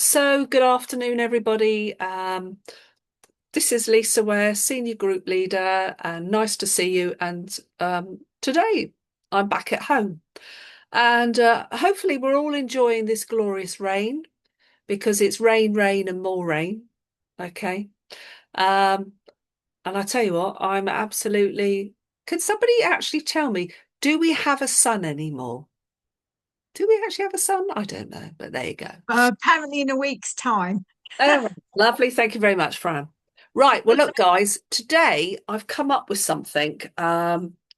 So, good afternoon, everybody. This is Lisa Ware, Senior Group Leader, and nice to see you. And today I'm back at home. And hopefully, we're all enjoying this glorious rain because it's rain, rain, and more rain. Okay. Um, and I tell you what, I'm absolutely. Can somebody actually tell me, do we have a sun anymore? Do we actually have a sun? I don't know, but there you go. Apparently in a week's time. Oh, lovely. Thank you very much, Fran. Right. Well, look, guys, today I've come up with something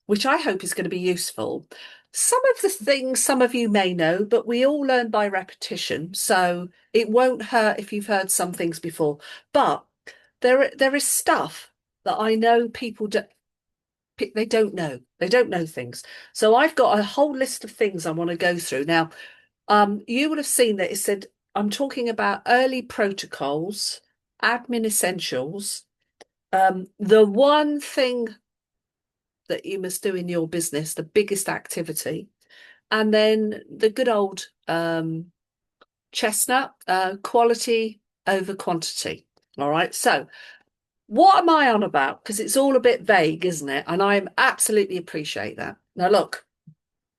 which I hope is going to be useful. Some of the things some of you may know, but we all learn by repetition. So it won't hurt if you've heard some things before. But there is stuff that I know people do, they don't know. They don't know things. So I've got a whole list of things I want to go through. Now, you would have seen that it said I'm talking about early protocols, admin essentials, the one thing that you must do in your business, the biggest activity, and then the good old chestnut, quality over quantity. All right. So what am I on about? Because it's all a bit vague, isn't it? And I absolutely appreciate that. Now, look,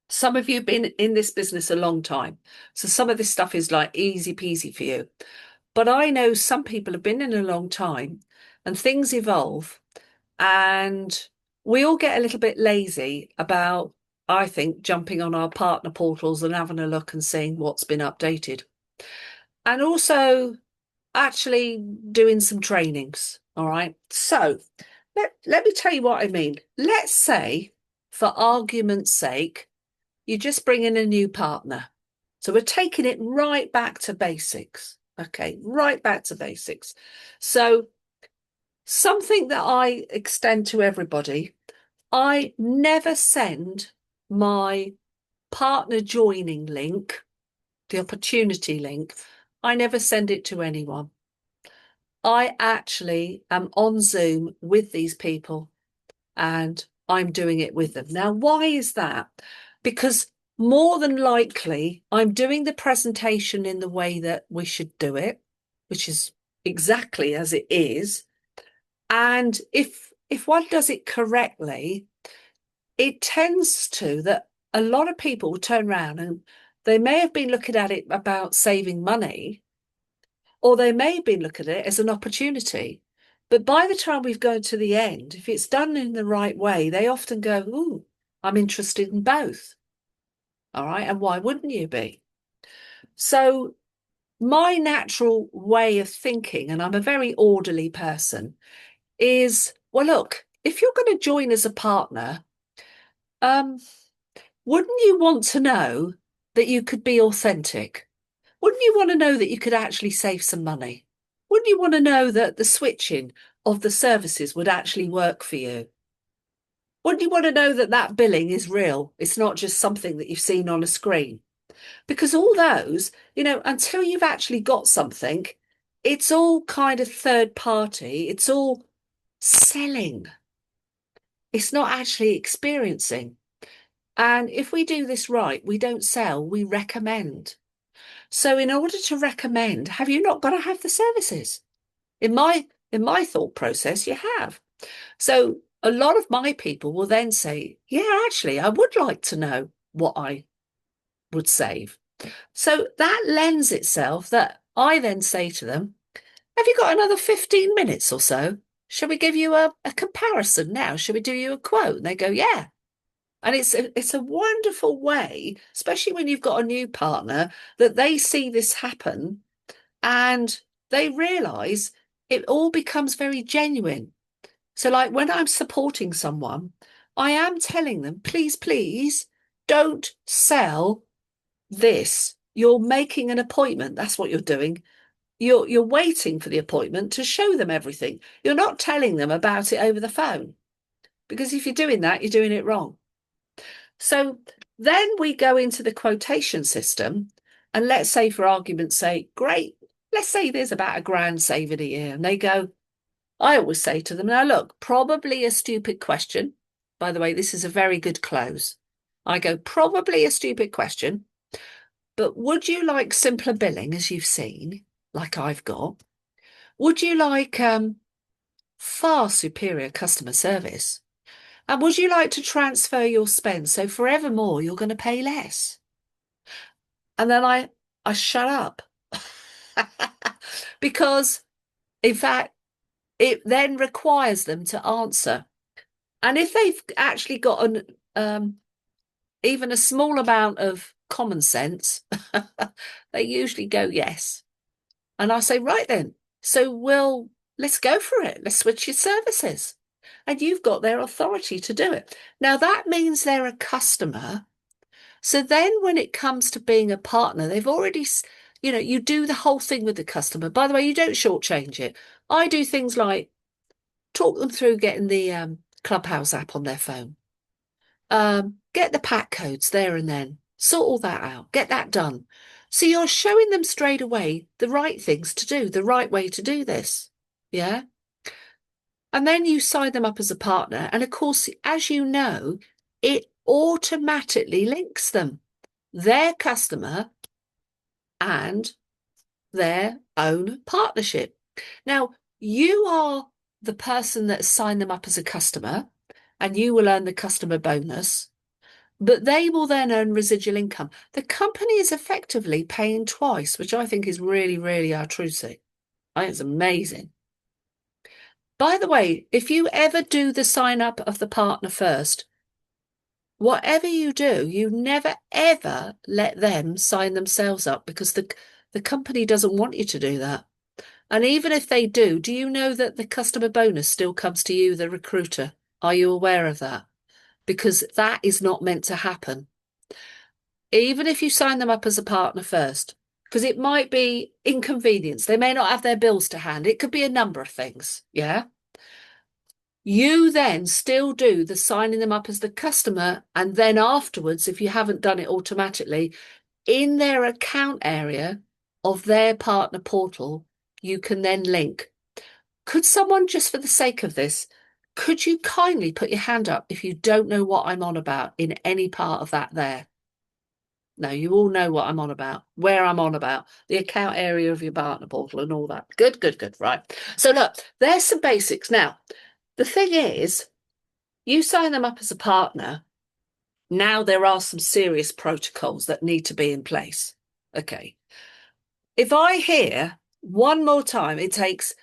some of you have been in this business a long time. So some of this stuff is like easy peasy for you. But I know some people have been in a long time and things evolve and we all get a little bit lazy about, I think, jumping on our partner portals and having a look and seeing what's been updated. And also actually doing some trainings. All right. So let me tell you what I mean. Let's say, for argument's sake, you just bring in a new partner. So we're taking it right back to basics. Okay, right back to basics. So something that I extend to everybody, I never send my partner joining link, the opportunity link, I never send it to anyone. I actually am on Zoom with these people and I'm doing it with them. Now, why is that? Because more than likely, I'm doing the presentation in the way that we should do it, which is exactly as it is. And if one does it correctly, it tends to that a lot of people will turn around and they may have been looking at it about saving money, or they may have been looking at it as an opportunity. But by the time we've gone to the end, if it's done in the right way, they often go, "Ooh, I'm interested in both." All right. And why wouldn't you be? So, my natural way of thinking, and I'm a very orderly person, is well, look, if you're going to join as a partner, um, wouldn't you want to know that you could be authentic? Wouldn't you want to know that you could actually save some money? Wouldn't you want to know that the switching of the services would actually work for you? Wouldn't you want to know that that billing is real? It's not just something that you've seen on a screen. Because all those, until you've actually got something, it's all kind of third party. It's all selling. It's not actually experiencing. And if we do this right, we don't sell, we recommend. So in order to recommend, have you not got to have the services? In my thought process, you have. So a lot of my people will then say, yeah, actually, I would like to know what I would save. So that lends itself that I then say to them, have you got another 15 minutes or so? Shall we give you a comparison now? Shall we do you a quote? And they go, yeah. And it's a wonderful way, especially when you've got a new partner, that they see this happen and they realize it all becomes very genuine. So, like when I'm supporting someone, I am telling them, please, please don't sell this. You're making an appointment. That's what you're doing. You're waiting for the appointment to show them everything. You're not telling them about it over the phone because if you're doing that, you're doing it wrong. So then we go into the quotation system, and let's say, for argument's sake, great, let's say there's about £1,000 saved a year. And they go, I always say to them, now look, probably a stupid question. By the way, this is a very good close. I go, probably a stupid question, but would you like simpler billing as you've seen? like I've got? Would you like far superior customer service? And would you like to transfer your spend so forevermore you're going to pay less? And then I shut up because, in fact, it then requires them to answer. And if they've actually got an even a small amount of common sense, they usually go yes. And I say, right then, so let's go for it. Let's switch your services. And you've got their authority to do it. Now that means they're a customer. So then when it comes to being a partner, they've already, you do the whole thing with the customer. By the way, you don't shortchange it. I do things like talk them through getting the Clubhouse app on their phone. Get the pack codes there and then. Sort all that out. Get that done. So you're showing them straight away the right things to do, the right way to do this. Yeah. And then you sign them up as a partner. And of course, as you know, it automatically links them, their customer and their own partnership. Now, you are the person that signed them up as a customer, and you will earn the customer bonus, but they will then earn residual income. The company is effectively paying twice, which I think is really, really altruistic. I think it's amazing. By the way, if you ever do the sign up of the partner first, whatever you do, you never ever let them sign themselves up because the company doesn't want you to do that. And even if they do you know that the customer bonus still comes to you, the recruiter? Are you aware of that? Because that is not meant to happen. Even if you sign them up as a partner first, because it might be inconvenience. They may not have their bills to hand. It could be a number of things. Yeah. You then still do the signing them up as the customer. And then afterwards, if you haven't done it automatically, in their account area of their partner portal, you can then link. Could someone, just for the sake of this, could you kindly put your hand up if you don't know what I'm on about in any part of that there? No, you all know what I'm on about, where I'm on about, the account area of your partner portal and all that. Good, good, good. Right. So look, there's some basics. Now, the thing is, you sign them up as a partner. Now there are some serious protocols that need to be in place. Okay. If I hear one more time, it takes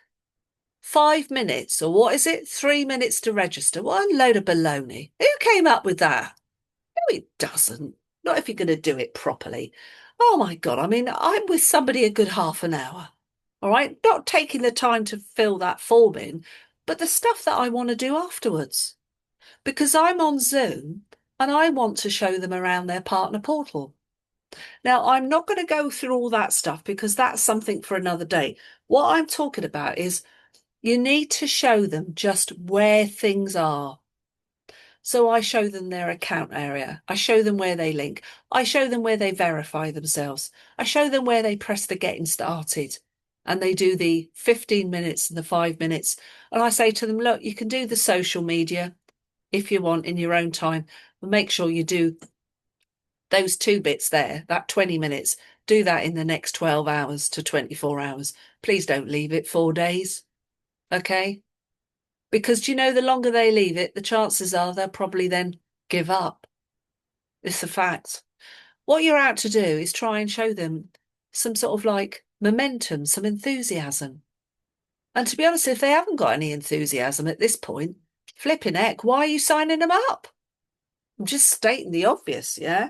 5 minutes, or what is it? 3 minutes to register. What a load of baloney. Who came up with that? No, it doesn't. Not if you're going to do it properly. Oh my God. I mean, I'm with somebody a good half an hour. All right. Not taking the time to fill that form in, but the stuff that I want to do afterwards. Because I'm on Zoom and I want to show them around their partner portal. Now, I'm not going to go through all that stuff because that's something for another day. What I'm talking about is you need to show them just where things are. So I show them their account area. I show them where they link. I show them where they verify themselves. I show them where they press the getting started and they do the 15 minutes and the 5 minutes. And I say to them, look, you can do the social media if you want in your own time, but make sure you do those two bits there, that 20 minutes, do that in the next 12 hours to 24 hours. Please don't leave it 4 days. Okay. Because do you know, the longer they leave it, the chances are they'll probably then give up. It's a fact. What you're out to do is try and show them some sort of like momentum, some enthusiasm. And to be honest, if they haven't got any enthusiasm at this point, flipping heck, why are you signing them up? I'm just stating the obvious, yeah?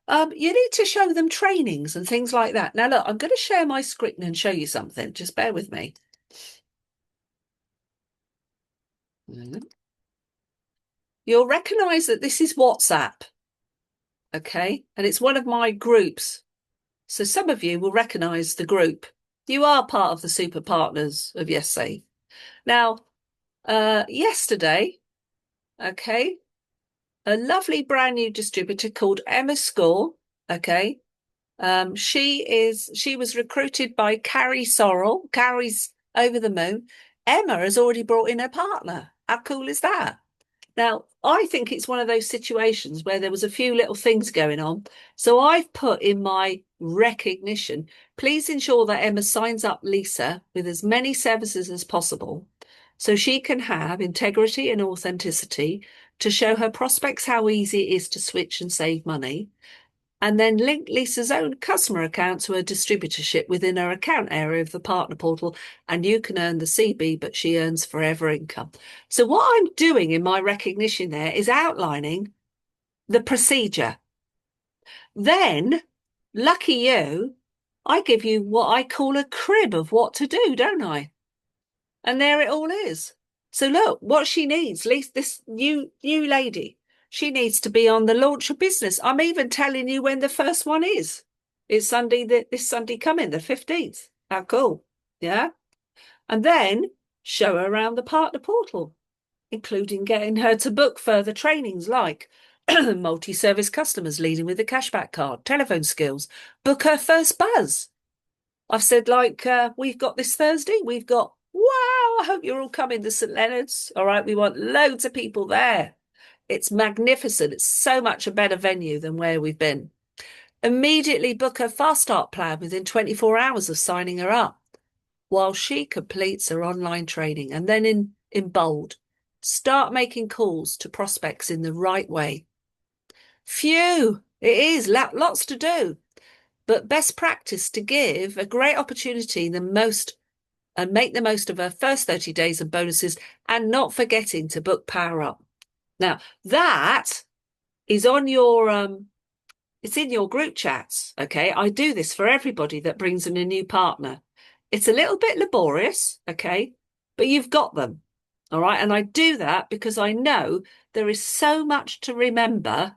You need to show them trainings and things like that. Now, look, I'm going to share my screen and show you something. Just bear with me. You'll recognise that this is WhatsApp, okay? And it's one of my groups. So some of you will recognise the group. You are part of the super partners of Yessave. Now, yesterday, okay, a lovely brand new distributor called Emma Score, okay, she was recruited by Carrie Sorrell. Carrie's over the moon. Emma has already brought in her partner. How cool is that? Now, I think it's one of those situations where there was a few little things going on. So I've put in my recognition, please ensure that Emma signs up Lisa with as many services as possible so she can have integrity and authenticity to show her prospects how easy it is to switch and save money, and then link Lisa's own customer account to her distributorship within her account area of the partner portal. And you can earn the CB, but she earns forever income. So what I'm doing in my recognition there is outlining the procedure. Then, lucky you, I give you what I call a crib of what to do, don't I? And there it all is. So look, what she needs, at least this new lady, she needs to be on the launch of business. I'm even telling you when the first one is. It's Sunday, this Sunday coming, the 15th. How cool. Yeah. And then show her around the partner portal, including getting her to book further trainings like multi-service customers leading with the cashback card, telephone skills, book her first buzz. I've said, like, we've got this Thursday, we've got, wow, I hope you're all coming to St. Leonard's. All right, we want loads of people there. It's magnificent. It's so much a better venue than where we've been. Immediately book her fast start plan within 24 hours of signing her up while she completes her online training. And then in bold, start making calls to prospects in the right way. Phew, it is lots to do. But best practice to give a great opportunity the most and make the most of her first 30 days and bonuses, and not forgetting to book Power Up. Now, that is on your it's in your group chats. Okay. I do this for everybody that brings in a new partner. It's a little bit laborious, okay, but you've got them. All right. And I do that because I know there is so much to remember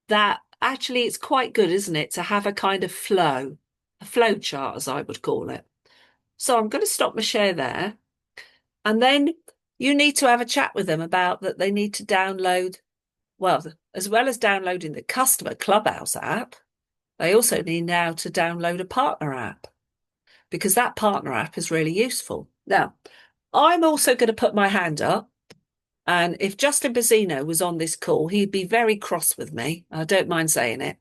that actually it's quite good, isn't it, to have a kind of a flow chart, as I would call it. So I'm going to stop my share there. And then you need to have a chat with them about that they need to download, well, as well as downloading the customer Clubhouse app, they also need now to download a partner app because that partner app is really useful. Now, I'm also going to put my hand up. And if Justin Bazzino was on this call, he'd be very cross with me. I don't mind saying it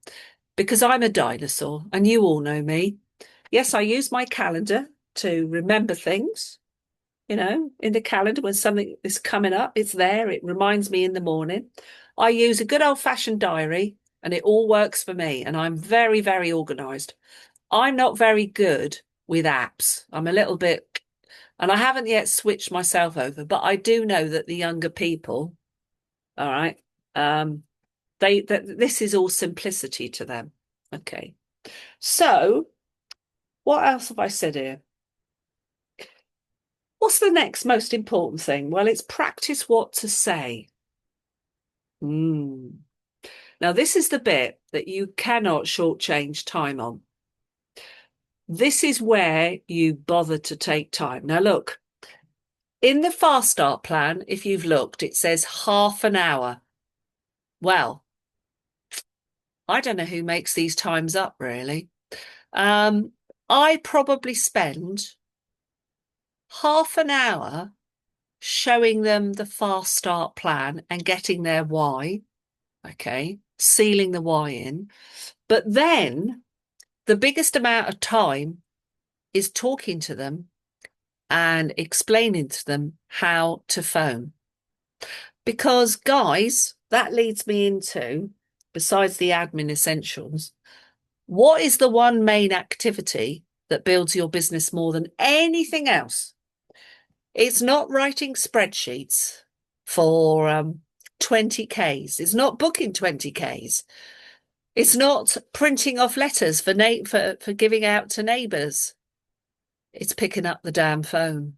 because I'm a dinosaur and you all know me. Yes, I use my calendar to remember things, in the calendar when something is coming up, it's there. It reminds me in the morning. I use a good old fashioned diary and it all works for me. And I'm very, very organized. I'm not very good with apps. I'm a little bit, and I haven't yet switched myself over, but I do know that the younger people, all right, this is all simplicity to them. Okay. So what else have I said here? What's the next most important thing? Well, it's practice what to say. Now, this is the bit that you cannot shortchange time on. This is where you bother to take time. Now, look, in the Fast Start plan, if you've looked, it says half an hour. Well, I don't know who makes these times up, really. I probably spend half an hour showing them the Fast Start plan and getting their why, okay, sealing the why in. But then the biggest amount of time is talking to them and explaining to them how to phone. Because, guys, that leads me into, besides the admin essentials, what is the one main activity that builds your business more than anything else? It's not writing spreadsheets for 20Ks. It's not booking 20Ks. It's not printing off letters for giving out to neighbours. It's picking up the damn phone.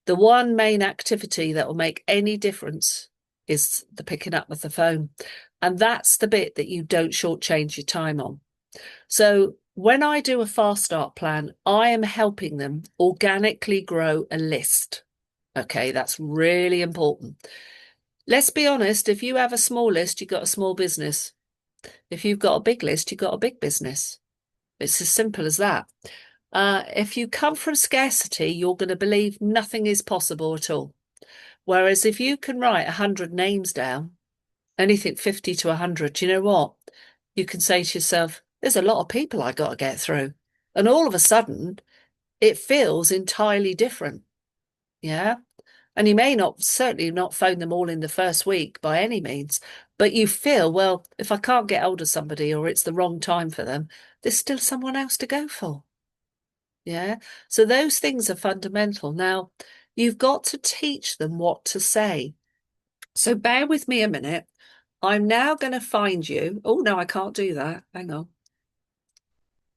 The one main activity that will make any difference is the picking up of the phone. And that's the bit that you don't shortchange your time on. So when I do a Fast Start plan, I am helping them organically grow a list. Okay, that's really important. Let's be honest, if you have a small list, you've got a small business. If you've got a big list, you've got a big business. It's as simple as that. If you come from scarcity, you're going to believe nothing is possible at all. Whereas if you can write 100 names down, anything 50 to 100, do you know what? You can say to yourself, there's a lot of people I got to get through. And all of a sudden, it feels entirely different. Yeah. And you may not, certainly not phone them all in the first week by any means, but you feel, well, if I can't get hold of somebody or it's the wrong time for them, there's still someone else to go for. Yeah. So those things are fundamental. Now, you've got to teach them what to say. So bear with me a minute. I'm now going to find you. Oh, no, I can't do that. Hang on.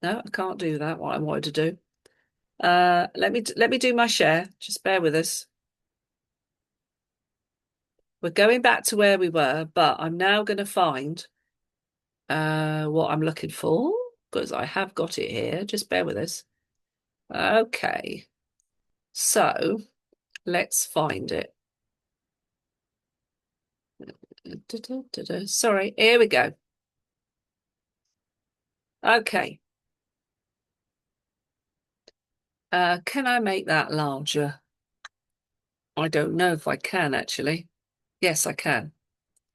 No, I can't do that. What I wanted to do. Let me do my share. Just bear with us. We're going back to where we were, but I'm now going to find what I'm looking for because I have got it here. Just bear with us. Okay. So let's find it. Sorry, here we go. Okay. Can I make that larger? I don't know if I can actually. Yes, I can.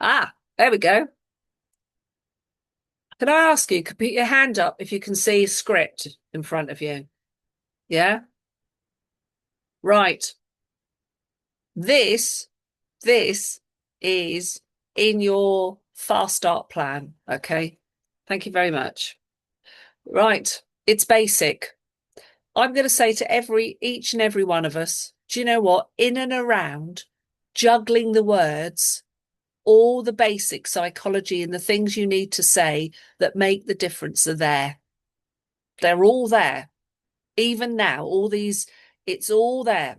Ah, there we go. Can I ask you, could put your hand up if you can see a script in front of you? Yeah? Right. This, this is in your fast start plan. Okay. Thank you very much. Right. It's basic. I'm going to say to each and every one of us, do you know what? In and around juggling the words, all the basic psychology and the things you need to say that make the difference are there. They're all there. Even now, all these, it's all there.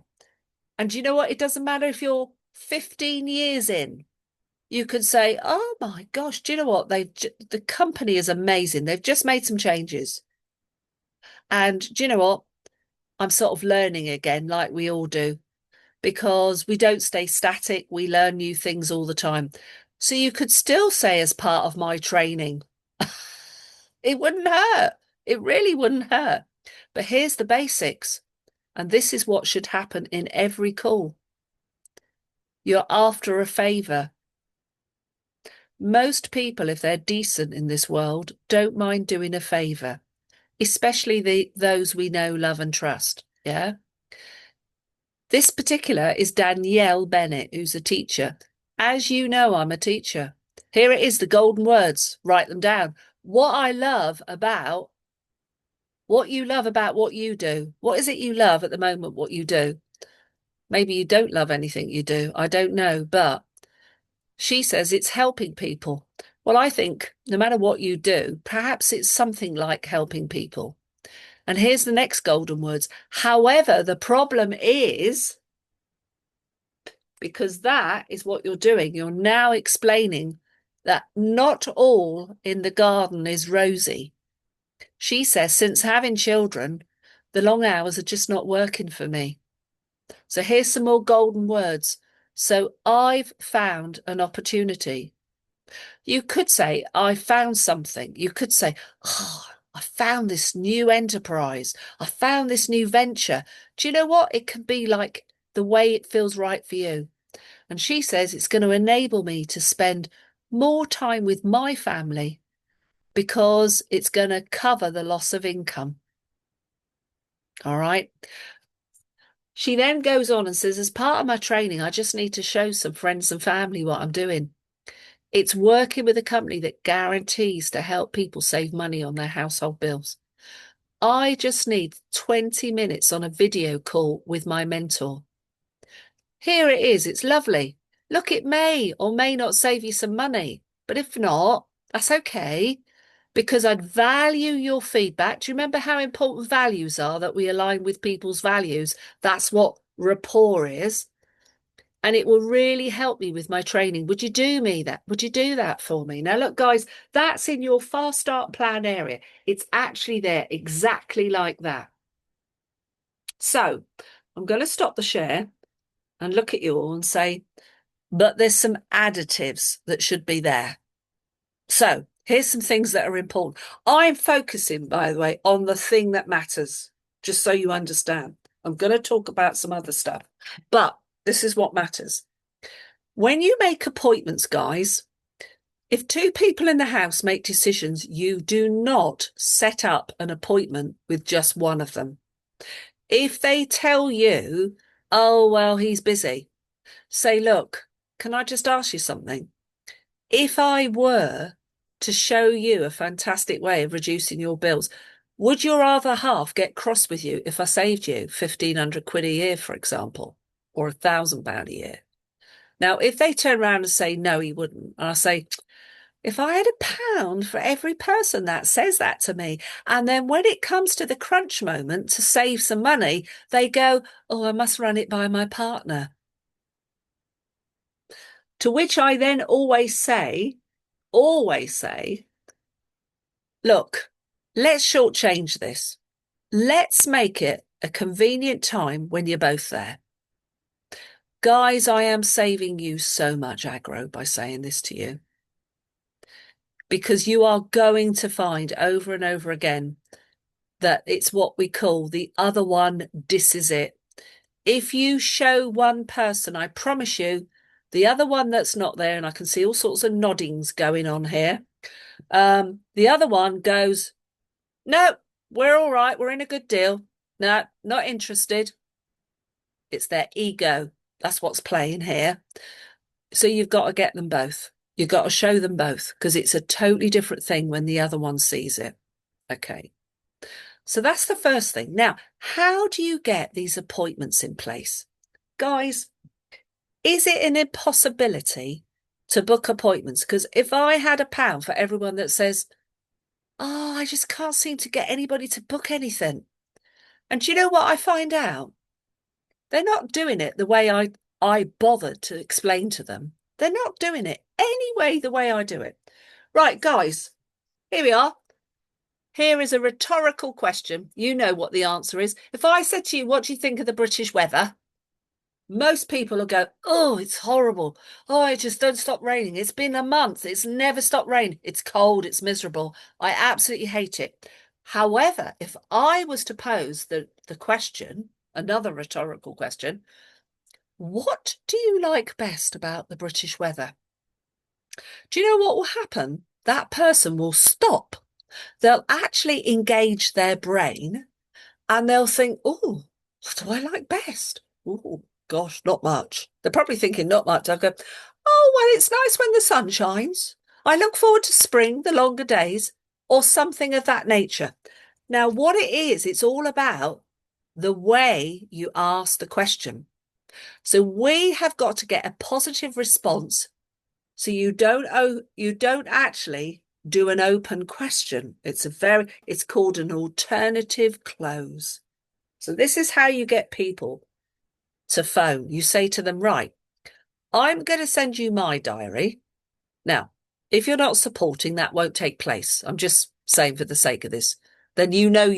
And do you know what? It doesn't matter if you're 15 years in. You could say, oh my gosh, do you know what? The company is amazing. They've just made some changes. And do you know what? I'm sort of learning again, like we all do, because we don't stay static. We learn new things all the time. So you could still say, as part of my training, it wouldn't hurt. It really wouldn't hurt. But here's the basics. And this is what should happen in every call. You're after a favour. Most people, if they're decent in this world, don't mind doing a favour, especially those we know, love and trust. Yeah. This particular is Danielle Bennett, who's a teacher. As you know, I'm a teacher. Here it is, the golden words. Write them down. What you love about what you do. What is it you love at the moment, what you do? Maybe you don't love anything you do. I don't know. But she says it's helping people. Well, I think no matter what you do, perhaps it's something like helping people. And here's the next golden words. However, the problem is, because that is what you're doing, you're now explaining that not all in the garden is rosy. She says, since having children, the long hours are just not working for me. So here's some more golden words. So I've found an opportunity. You could say, I found something. You could say, oh, I found this new enterprise. I found this new venture. Do you know what? It can be like the way it feels right for you. And she says it's going to enable me to spend more time with my family because it's going to cover the loss of income. All right. She then goes on and says, as part of my training, I just need to show some friends and family what I'm doing. It's working with a company that guarantees to help people save money on their household bills. I just need 20 minutes on a video call with my mentor. Here it is. It's lovely. Look, it may or may not save you some money, but if not, that's okay because I'd value your feedback. Do you remember how important values are, that we align with people's values? That's what rapport is. And it will really help me with my training. Would you do me that? Would you do that for me? Now, look, guys, that's in your fast start plan area. It's actually there exactly like that. So I'm going to stop the share and look at you all and say, but there's some additives that should be there. So here's some things that are important. I'm focusing, by the way, on the thing that matters, just so you understand. I'm going to talk about some other stuff, but this is what matters. When you make appointments, guys, if two people in the house make decisions, you do not set up an appointment with just one of them. If they tell you, oh, well, he's busy, say, look, can I just ask you something? If I were to show you a fantastic way of reducing your bills, would your other half get cross with you if I saved you 1,500 quid a year, for example, or £1,000 a year? Now, if they turn around and say, no, he wouldn't, and I say, if I had £1 for every person that says that to me, and then when it comes to the crunch moment to save some money, they go, oh, I must run it by my partner. To which I then always say, look, let's shortchange this. Let's make it a convenient time when you're both there. Guys, I am saving you so much aggro by saying this to you because you are going to find over and over again that it's what we call the other one disses it. If you show one person, I promise you, the other one that's not there, and I can see all sorts of noddings going on here, the other one goes, no, we're all right. We're in a good deal. No, not interested. It's their ego. That's what's playing here. So you've got to get them both. You've got to show them both because it's a totally different thing when the other one sees it. Okay. So that's the first thing. Now, how do you get these appointments in place? Guys, is it an impossibility to book appointments? Because if I had £1 for everyone that says, oh, I just can't seem to get anybody to book anything. And do you know what I find out? They're not doing it the way I bothered to explain to them. They're not doing it anyway the way I do it. Right, guys, here we are. Here is a rhetorical question. You know what the answer is. If I said to you, what do you think of the British weather? Most people will go, oh, it's horrible. Oh, it just don't stop raining. It's been a month. It's never stopped raining. It's cold. It's miserable. I absolutely hate it. However, if I was to pose the question, another rhetorical question, what do you like best about the British weather? Do you know what will happen? That person will stop. They'll actually engage their brain and they'll think, oh, what do I like best? Oh, gosh, not much. They're probably thinking not much. I'll go, oh, well, it's nice when the sun shines. I look forward to spring, the longer days, or something of that nature. Now, what it is, it's all about the way you ask the question. So we have got to get a positive response. So you don't actually do an open question. It's called an alternative close. So this is how you get people to phone. You say to them, right, I'm going to send you my diary. Now, if you're not supporting, that won't take place. I'm just saying for the sake of this, then you know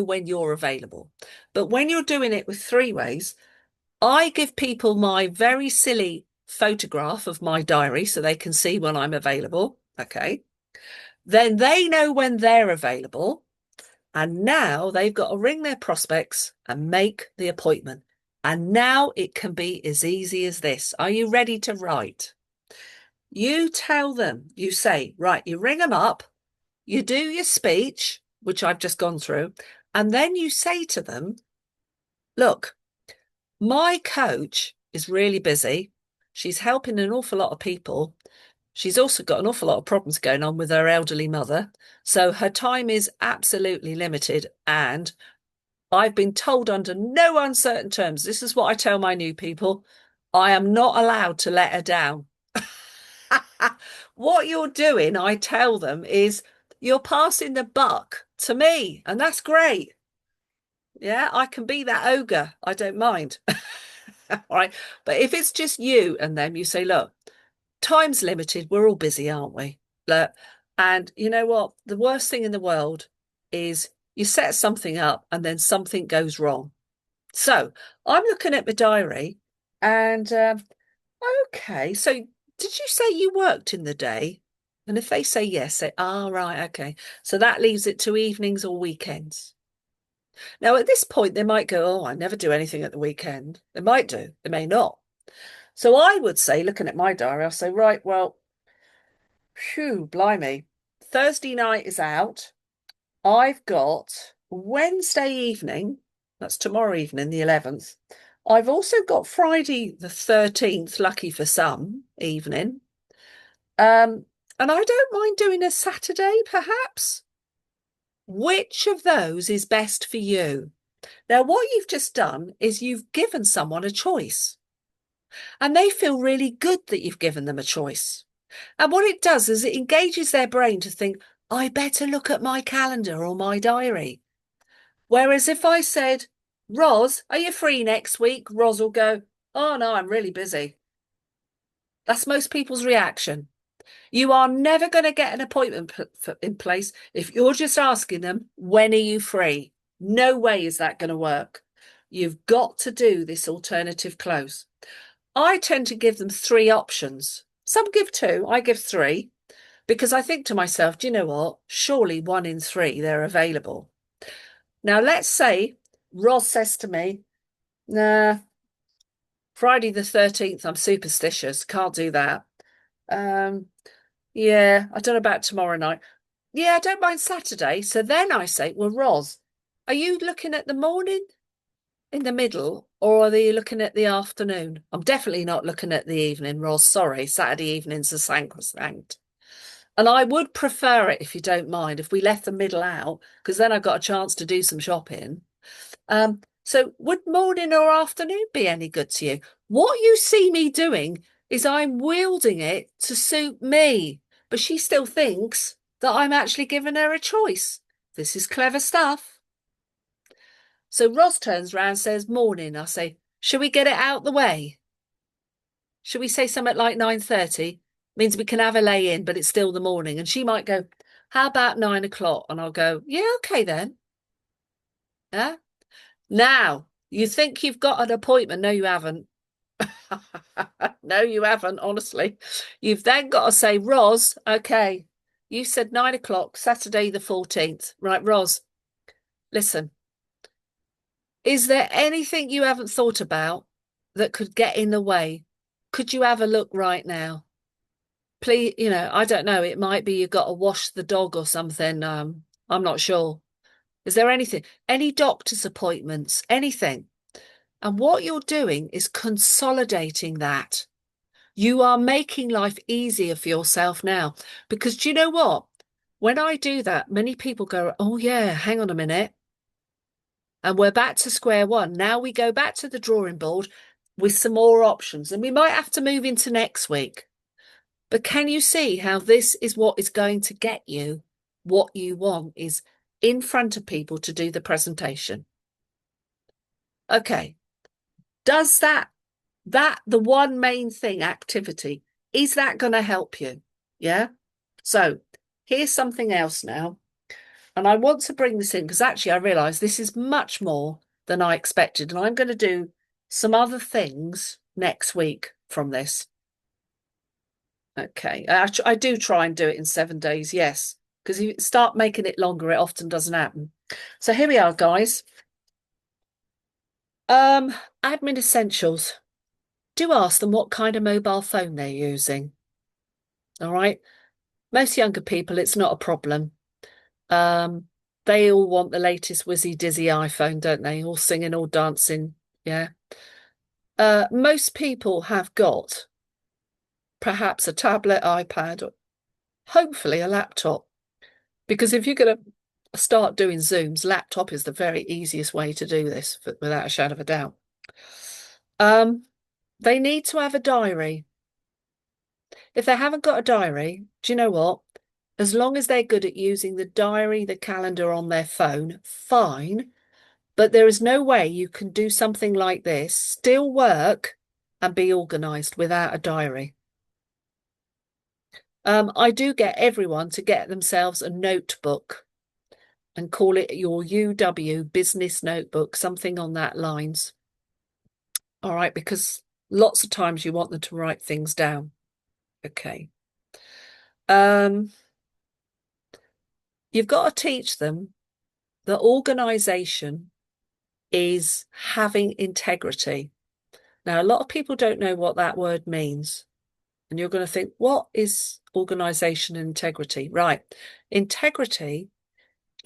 when you're available. But when you're doing it with three ways, I give people my very silly photograph of my diary so they can see when I'm available. Okay. Then they know when they're available. And now they've got to ring their prospects and make the appointment. And now it can be as easy as this. Are you ready to write? You tell them, you say, right, you ring them up, you do your speech, which I've just gone through, and then you say to them, look, my coach is really busy. She's helping an awful lot of people. She's also got an awful lot of problems going on with her elderly mother. So her time is absolutely limited. And I've been told under no uncertain terms, this is what I tell my new people, I am not allowed to let her down. What you're doing, I tell them, is you're passing the buck to me. And that's great. Yeah, I can be that ogre. I don't mind. All right. But if it's just you and them, you say, look, time's limited. We're all busy, aren't we? Look, and you know what? The worst thing in the world is you set something up and then something goes wrong. So I'm looking at my diary and okay. So did you say you worked in the day? And if they say yes, say, right, okay. So that leaves it to evenings or weekends. Now, at this point, they might go, oh, I never do anything at the weekend. They might do, they may not. So I would say, looking at my diary, I'll say, right, well, phew, blimey. Thursday night is out. I've got Wednesday evening, that's tomorrow evening, the 11th. I've also got Friday the 13th, lucky for some, evening. Um, and I don't mind doing a Saturday, perhaps. Which of those is best for you? Now, what you've just done is you've given someone a choice, and they feel really good that you've given them a choice. And what it does is it engages their brain to think, I better look at my calendar or my diary. Whereas if I said, Ros, are you free next week? Ros will go, oh no, I'm really busy. That's most people's reaction. You are never going to get an appointment in place if you're just asking them, when are you free? No way is that going to work. You've got to do this alternative close. I tend to give them three options. Some give two, I give three, because I think to myself, do you know what? Surely one in three, they're available. Now, let's say Ross says to me, nah, Friday the 13th, I'm superstitious, can't do that. Um, yeah, I don't know about tomorrow night. Yeah, I don't mind Saturday. So then I say, well, Ros, are you looking at the morning, in the middle, or are you looking at the afternoon? I'm definitely not looking at the evening, Ros. Sorry, Saturday evenings are sacrosanct. And I would prefer it, if you don't mind, if we left the middle out, because then I've got a chance to do some shopping. So would morning or afternoon be any good to you? What you see me doing is I'm wielding it to suit me, but she still thinks that I'm actually giving her a choice. This is clever stuff. So Ross turns round and says, morning. I say, shall we get it out the way? Should we say something like 9:30? Means we can have a lay in, but it's still the morning. And she might go, how about 9 o'clock? And I'll go, yeah, okay then. Yeah. Now, you think you've got an appointment. No, you haven't. No, you haven't, honestly. You've then got to say, Ros, okay, you said 9 o'clock, Saturday the 14th. Right, Ros, listen, is there anything you haven't thought about that could get in the way? Could you have a look right now? Please, I don't know. It might be you've got to wash the dog or something. I'm not sure. Is there anything? Any doctor's appointments? Anything? And what you're doing is consolidating that. You are making life easier for yourself now. Because do you know what? When I do that, many people go, oh, yeah, hang on a minute. And we're back to square one. Now we go back to the drawing board with some more options. And we might have to move into next week. But can you see how this is what is going to get you what you want is in front of people to do the presentation? Okay. Does the one main thing activity, is that going to help you? Yeah. So here's something else now. And I want to bring this in because actually I realise this is much more than I expected. And I'm going to do some other things next week from this. Okay. I do try and do it in 7 days, yes. Because if you start making it longer, it often doesn't happen. So here we are, guys. Admin essentials. Do ask them what kind of mobile phone they're using. All right. Most younger people, it's not a problem. Um, they all want the latest whizzy dizzy iPhone, don't they? All singing, all dancing. Yeah. Most people have got perhaps a tablet, iPad, or hopefully a laptop. Because if you're going to start doing Zooms, laptop is the very easiest way to do this without a shadow of a doubt. Um, they need to have a diary. If they haven't got a diary, do you know what? As long as they're good at using the diary, the calendar on their phone, fine. But there is no way you can do something like this, still work and be organised without a diary. I do get everyone to get themselves a notebook and call it your UW business notebook, something on that lines. All right, because lots of times you want them to write things down. Okay. Um, you've got to teach them that organisation is having integrity. Now, a lot of people don't know what that word means. And you're going to think, what is organization integrity? Right. Integrity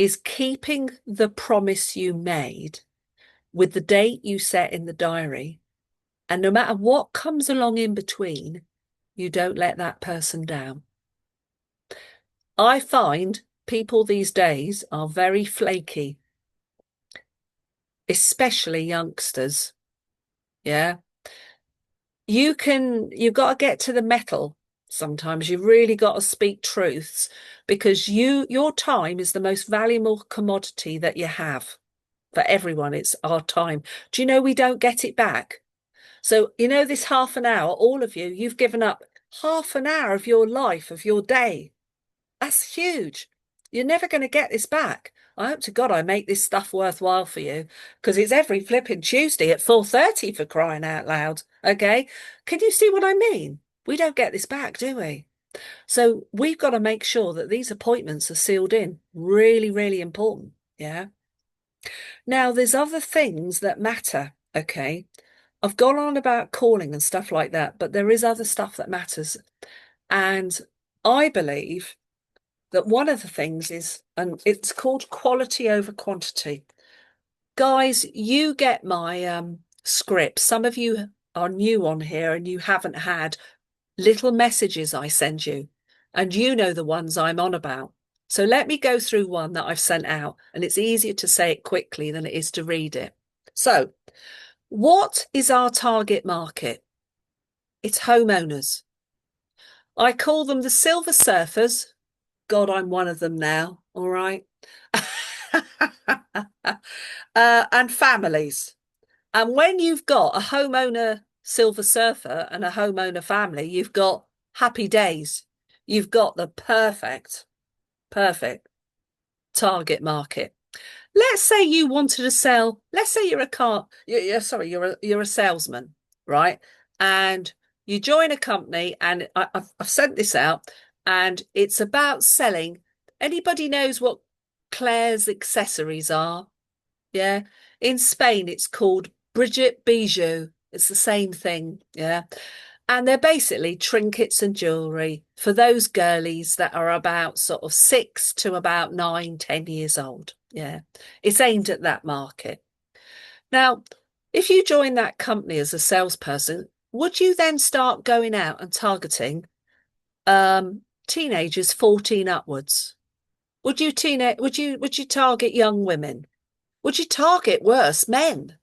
is keeping the promise you made with the date you set in the diary. And no matter what comes along in between, you don't let that person down. I find people these days are very flaky, especially youngsters. Yeah. You've got to get to the metal. Sometimes you've really got to speak truths because your time is the most valuable commodity that you have for everyone. It's our time. Do you know we don't get it back? So, this half an hour, all of you, you've given up half an hour of your life, of your day. That's huge. You're never going to get this back. I hope to God I make this stuff worthwhile for you because it's every flipping Tuesday at 4:30 for crying out loud. Okay. Can you see what I mean? We don't get this back, do we? So we've got to make sure that these appointments are sealed in. Really, really important. Yeah. Now, there's other things that matter. Okay. I've gone on about calling and stuff like that, but there is other stuff that matters. And I believe that one of the things is, and it's called quality over quantity. Guys, you get my script. Some of you are new on here and you haven't had little messages I send you, and you know the ones I'm on about. So let me go through one that I've sent out, and it's easier to say it quickly than it is to read it. So, what is our target market? It's homeowners. I call them the silver surfers. God, I'm one of them now. All right. And families. And when you've got a homeowner silver surfer and a homeowner family, you've got happy days. You've got the perfect target market. Let's say you wanted to sell, let's say you're a car, sorry, you're a salesman, right? And you join a company, and I've sent this out, and it's about selling. Anybody knows what Claire's accessories are? Yeah. In Spain, it's called Brigitte Bijou. It's the same thing. Yeah. And they're basically trinkets and jewelry for those girlies that are about sort of 6 to about 9, 10 years old. Yeah. It's aimed at that market. Now, if you join that company as a salesperson, would you then start going out and targeting teenagers 14 upwards? Would you target young women? Would you target worse men?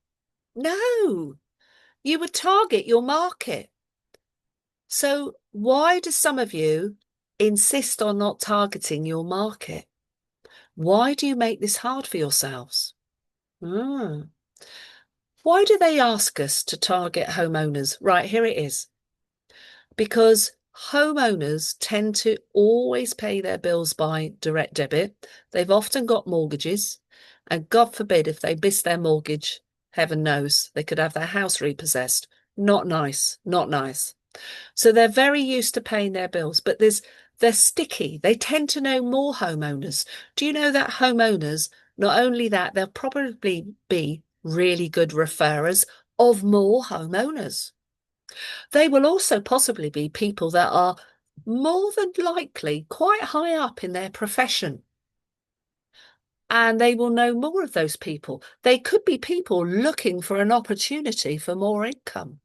No, you would target your market. So why do some of you insist on not targeting your market? Why do you make this hard for yourselves? Mm. Why do they ask us to target homeowners? Right, here it is. Because homeowners tend to always pay their bills by direct debit. They've often got mortgages, and God forbid if they miss their mortgage, heaven knows, they could have their house repossessed. Not nice, not nice. So they're very used to paying their bills, but they're sticky. They tend to know more homeowners. Do you know that homeowners, not only that, they'll probably be really good referrers of more homeowners. They will also possibly be people that are more than likely quite high up in their profession. And they will know more of those people. They could be people looking for an opportunity for more income.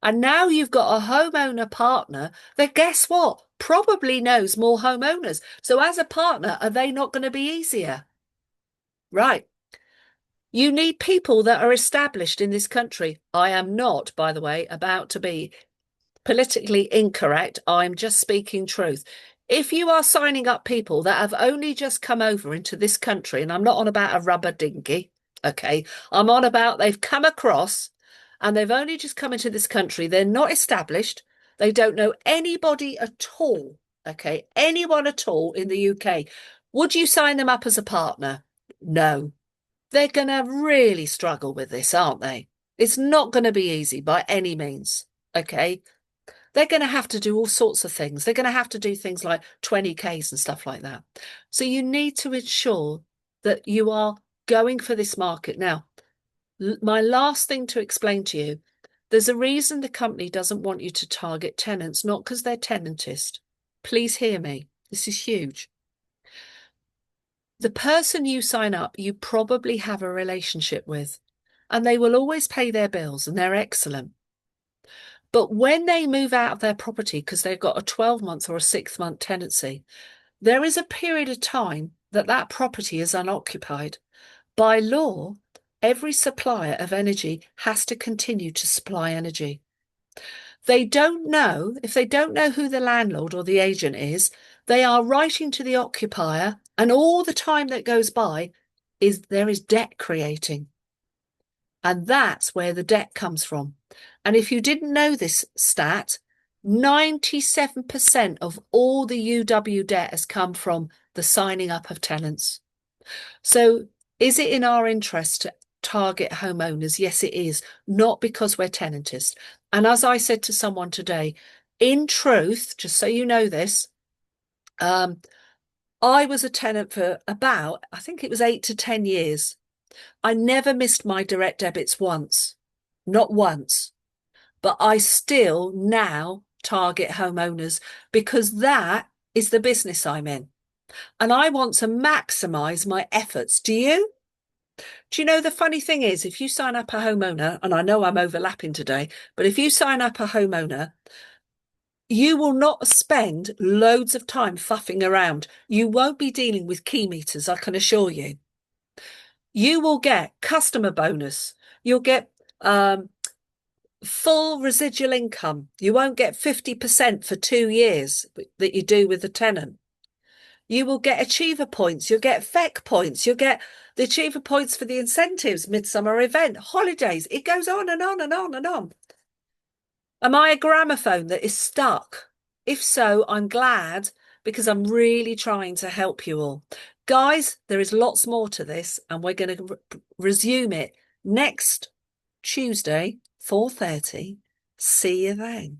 And now you've got a homeowner partner that, guess what, probably knows more homeowners. So as a partner, are they not going to be easier? Right. You need people that are established in this country. I am not, by the way, about to be politically incorrect. I'm just speaking truth. If you are signing up people that have only just come over into this country, and I'm not on about a rubber dinghy, okay, I'm on about they've come across and they've only just come into this country, they're not established, they don't know anybody at all, okay, anyone at all in the UK. Would you sign them up as a partner? No. They're going to really struggle with this, aren't they? It's not going to be easy by any means, okay? They're going to have to do all sorts of things. They're going to have to do things like 20Ks and stuff like that. So you need to ensure that you are going for this market. Now, my last thing to explain to you, There's a reason the company doesn't want you to target tenants, not because they're tenantist. Please hear me. This is huge. The person you sign up, you probably have a relationship with, and they will always pay their bills and they're excellent. But when they move out of their property because they've got a 12-month or a 6-month tenancy, there is a period of time that that property is unoccupied. By law, every supplier of energy has to continue to supply energy. They don't know, if they don't know who the landlord or the agent is, they are writing to the occupier, and all the time that goes by there is debt creating. And that's where the debt comes from. And if you didn't know this stat, 97% of all the UW debt has come from the signing up of tenants. So is it in our interest to target homeowners? Yes, it is. Not because we're tenantist. And as I said to someone today, in truth, just so you know this, I was a tenant for about, I think it was 8 to 10 years. I never missed my direct debits once, not once, but I still now target homeowners because that is the business I'm in. And I want to maximize my efforts. Do you? Do you know the funny thing is, if you sign up a homeowner, and I know I'm overlapping today, but if you sign up a homeowner, you will not spend loads of time fuffing around. You won't be dealing with key meters, I can assure you. You will get customer bonus. You'll get full residual income. You won't get 50% for 2 years that you do with the tenant. You will get achiever points. You'll get FEC points. You'll get the achiever points for the incentives, midsummer event, holidays. It goes on and on and on and on. Am I a gramophone that is stuck? If so, I'm glad because I'm really trying to help you all. Guys, there is lots more to this, and we're going to resume it next Tuesday, 4:30. See you then.